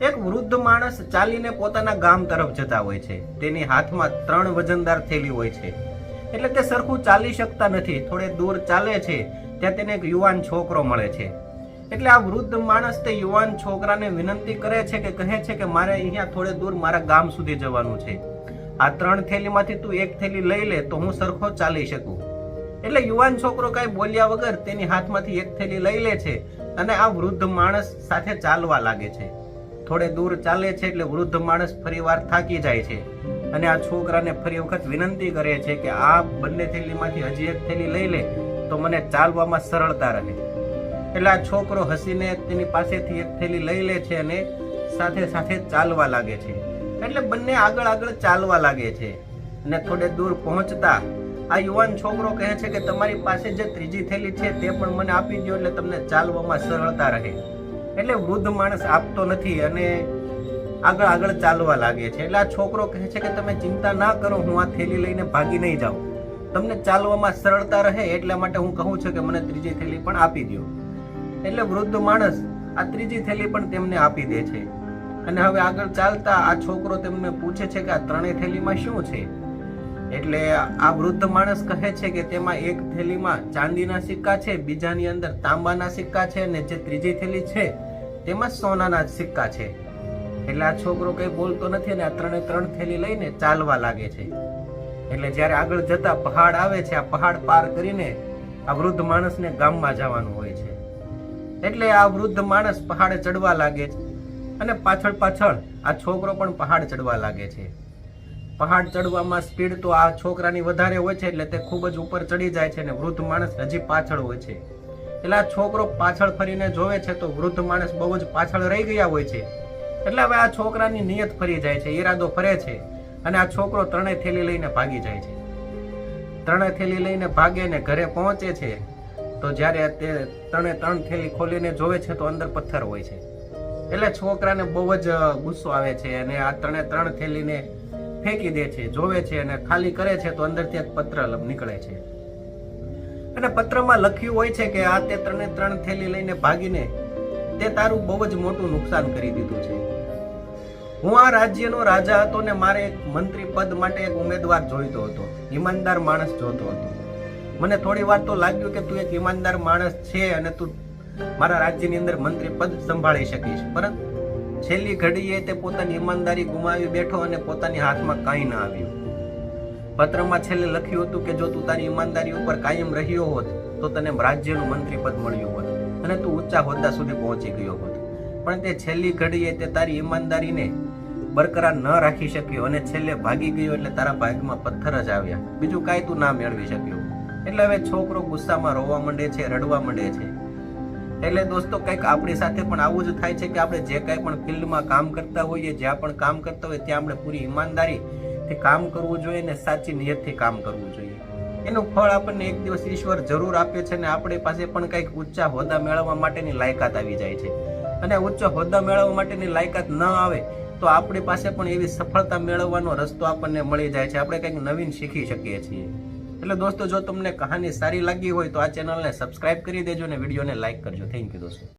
એક વૃદ્ધ માણસ ચાલીને પોતાના ગામ તરફ જતા હોય છે. તેની હાથમાં 3 વજનદાર થેલી હોય છે. એટલે તે સરખું ચાલી શકતા નથી. થોડે દૂર ચાલે છે ત્યાં તેને એક યુવાન છોકરો મળે છે. એટલે આ વૃદ્ધ માણસ તે યુવાન છોકરાને વિનંતી કરે છે કે કહે છે કે મારે અહીંયા થોડે દૂર મારા ગામ સુધી જવાનું છે. આ 3 થેલીમાંથી તું એક થેલી લઈ લે તો હું સરખો ચાલી શકું. એટલે યુવાન છોકરો કઈ બોલ્યા વગર તેની હાથમાંથી એક થેલી લઈ લે છે અને આ વૃદ્ધ માણસ સાથે ચાલવા લાગે છે. થોડે દૂર ચાલે છે એટલે વૃદ્ધ માણસ ફરીવાર થાકી જાય છે અને આ છોકરાને ફરી વખત વિનંતી કરે છે કે આ બંને થેલીમાંથી હજી એક થેલી લઈ લે તો મને ચાલવામાં સરળતા રહે. એટલે આ છોકરો હસીને તેની પાસેથી એક થેલી લઈ લે છે અને સાથે સાથે ચાલવા લાગે છે. એટલે બંને આગળ આગળ ચાલવા લાગે છે અને થોડે દૂર પહોંચતા આ યુવાન છોકરો કહે છે કે તમારી પાસે જે ત્રીજી થેલી છે તે પણ મને આપી દો એટલે તમને ચાલવામાં સરળતા રહે. એટલે વૃદ્ધ માણસ આપતો નથી અને આગળ આગળ ચાલવા લાગે છે. એટલે આ છોકરો કહે છે કે તમે ચિંતા ના કરો, હું આ થેલી લઈને ભાગી નહીં જાઉં, તમને ચાલવામાં સરળતા રહે એટલા માટે હું કહું છું કે મને ત્રીજી થેલી પણ આપી દો. એટલે વૃદ્ધ માણસ આ ત્રીજી થેલી પણ તેમને આપી દે છે. અને હવે આગળ ચાલતા આ છોકરો તેમને પૂછે છે કે આ 3 થેલીમાં શું છે. એટલે આ વૃદ્ધ માણસ કહે છે કે તેમાં એક થેલીમાં ચાંદીના સિક્કા છે, બીજાની અંદર તાંબાના સિક્કા છે અને જે ત્રીજી થેલી છે તેમાં સોનાના સિક્કા છે. એટલે આ છોકરો કઈ બોલતો નથી અને આ 3 થેલી લઈને ચાલવા લાગે છે. એટલે જ્યારે આગળ જતા પહાડ આવે છે, આ પહાડ પાર કરીને આ વૃદ્ધ માણસને ગામમાં જવાનું હોય છે. એટલે આ વૃદ્ધ માણસ પહાડે ચડવા લાગે છે અને પાછળ પાછળ આ છોકરો પણ પહાડ ચડવા લાગે છે. પહાડ ચડવામાં સ્પીડ તો આ છોકરાની વધારે હોય છે એટલે તે ખૂબ જ ઉપર ચડી જાય છે અને વૃદ્ધ માણસ હજી પાછળ હોય છે. એટલે આ છોકરો પાછળ ફરીને જોવે છે તો વૃદ્ધ માણસ બહુ જ પાછળ રહી ગયા હોય છે. એટલે હવે આ છોકરાની નિયત ફરી જાય છે, ઈરાદો ફરે છે અને આ છોકરો 3 થેલી લઈને ભાગી જાય છે. 3 થેલી લઈને ભાગે ને ઘરે પહોંચે છે તો જ્યારે તે 3 થેલી ખોલીને જોવે છે તો અંદર પથ્થર હોય છે. એટલે છોકરાને બહુ જ ગુસ્સો આવે છે અને આ 3 થેલીને ફેંકી દે છે, જોવે છે અને ખાલી કરે છે તો અંદરથી એક પત્ર નીકળે છે. અને પત્રમાં લખ્યું હોય છે કે આ તે 3 થેલી લઈને ભાગીને તે તારું બહુ જ મોટું નુકસાન કરી દીધું છે. હું આ રાજ્યનો રાજા હતો ને મારે એક મંત્રી પદ માટે એક ઉમેદવાર જોઈતો હતો, ઈમાનદાર માણસ જોતો હતો. મને થોડી વાર તો લાગ્યું કે તું એક ઈમાનદાર માણસ છે અને તું મારા રાજ્યની અંદર મંત્રી પદ સંભાળી શકીશ, પરંતુ છેલ્લી ઘડીએ તે પોતાની ઈમાનદારી ગુમાવી બેઠો અને પોતાની હાથમાં કાંઈ ના આવ્યું. પત્રમાં છેલ્લે લખ્યું હતું કે જો તું તારી ઈમાનદારી ઉપર કાયમ રહ્યો હોત તો તને રાજ્યનું મંત્રી પદ મળ્યું હોત અને તું ઊંચા હોદ્દા સુધી પહોંચી ગયો હોત. પણ તે છેલ્લી ઘડીએ તે તારી ઈમાનદારીને બરકરાર ન રાખી શક્યો અને છેલ્લે ભાગી ગયો એટલે તારા ભાગમાં પથ્થર જ આવ્યા, બીજું કાંઈ તું ના મેળવી શક્યો. એટલે હવે છોકરો ગુસ્સામાં રોવા માંડે છે, રડવા માંડે છે. એટલે દોસ્તો કંઈક આપણી સાથે પણ આવું જ થાય છે કે આપણે જે કાંઈ પણ ફિલ્ડમાં કામ કરતા હોઈએ, જ્યાં પણ કામ કરતા હોઈએ ત્યાં આપણે પૂરી ઈમાનદારીથી કામ કરવું જોઈએ ને સાચી નિયતથી કામ કરવું જોઈએ. એનું ફળ આપણને એક દિવસ ઈશ્વર જરૂર આપે છે ને આપણી પાસે પણ કંઈક ઊંચા હોદ્દા મેળવવા માટેની લાયકાત આવી જાય છે. અને ઊંચા હોદ્દા મેળવવા માટેની લાયકાત ન આવે તો આપણી પાસે પણ એવી સફળતા મેળવવાનો રસ્તો આપણને મળી જાય છે, આપણે કંઈક નવીન શીખી શકીએ છીએ. એટલે દોસ્તો જો તમને કહાની સારી લાગી હોય તો આ ચેનલને સબસ્ક્રાઇબ કરી દેજો અને વિડીયોને લાઇક કરજો. થેન્ક યુ દોસ્તો.